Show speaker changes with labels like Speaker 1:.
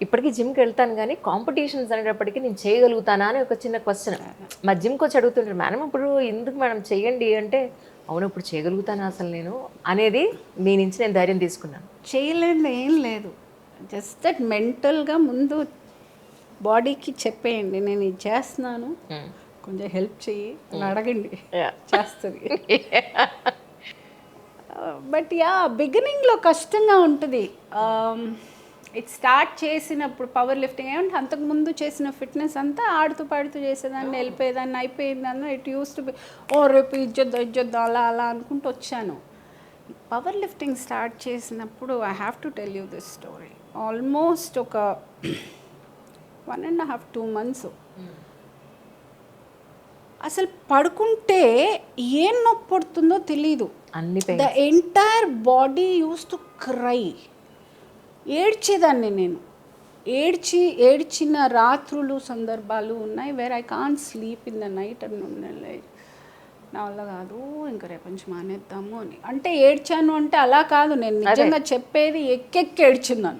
Speaker 1: ఇప్పటికీ జిమ్కి వెళ్తాను కానీ కాంపిటీషన్స్ అనేటప్పటికీ నేను చేయగలుగుతానా అని ఒక చిన్న క్వశ్చన్. మా జిమ్కి వచ్చి అడుగుతుంటారు, మేడం ఇప్పుడు ఎందుకు మేడం చేయండి అంటే, అవును ఇప్పుడు చేయగలుగుతానా అసలు నేను అనేది మీ నుంచి నేను ధైర్యం తీసుకున్నాను.
Speaker 2: చేయలేదు ఏం లేదు, జస్ట్ దట్ మెంటల్గా ముందు బాడీకి చెప్పేయండి నేను ఇది చేస్తున్నాను, కొంచెం హెల్ప్ చెయ్యి అని అడగండి, చేస్తుంది. బట్ యా బిగినింగ్లో కష్టంగా ఉంటుంది. ఇట్ స్టార్ట్ చేసినప్పుడు పవర్ లిఫ్టింగ్ ఏమంటే అంతకుముందు చేసిన ఫిట్నెస్ అంతా ఆడుతూ పాడుతూ చేసేదాన్ని, వెళ్ళిపోయేదాన్ని, అయిపోయిందన్న ఇట్ యూస్ టు బి ఓ రేపు ఇజ్జొద్దాం అలా అలా అనుకుంటూ వచ్చాను. పవర్ లిఫ్టింగ్ స్టార్ట్ చేసినప్పుడు I have to tell you this story. Almost ఒక 1.5-2 months అసలు పడుకుంటే ఏం నొప్పి పడుతుందో తెలీదు.
Speaker 1: అన్ని
Speaker 2: the entire body used to cry. ఏడ్చేదాన్ని నేను, ఏడ్చిన రాత్రులు సందర్భాలు ఉన్నాయి where I can't sleep in the night అని ఉన్నాయి. నా వల్ల కాదు ఇంకా రేపు నుంచి మానేద్దాము అని. అంటే ఏడ్చాను అంటే అలా కాదు, నేను నిజంగా చెప్పేది ఎక్కెక్కి ఏడ్చున్నాను.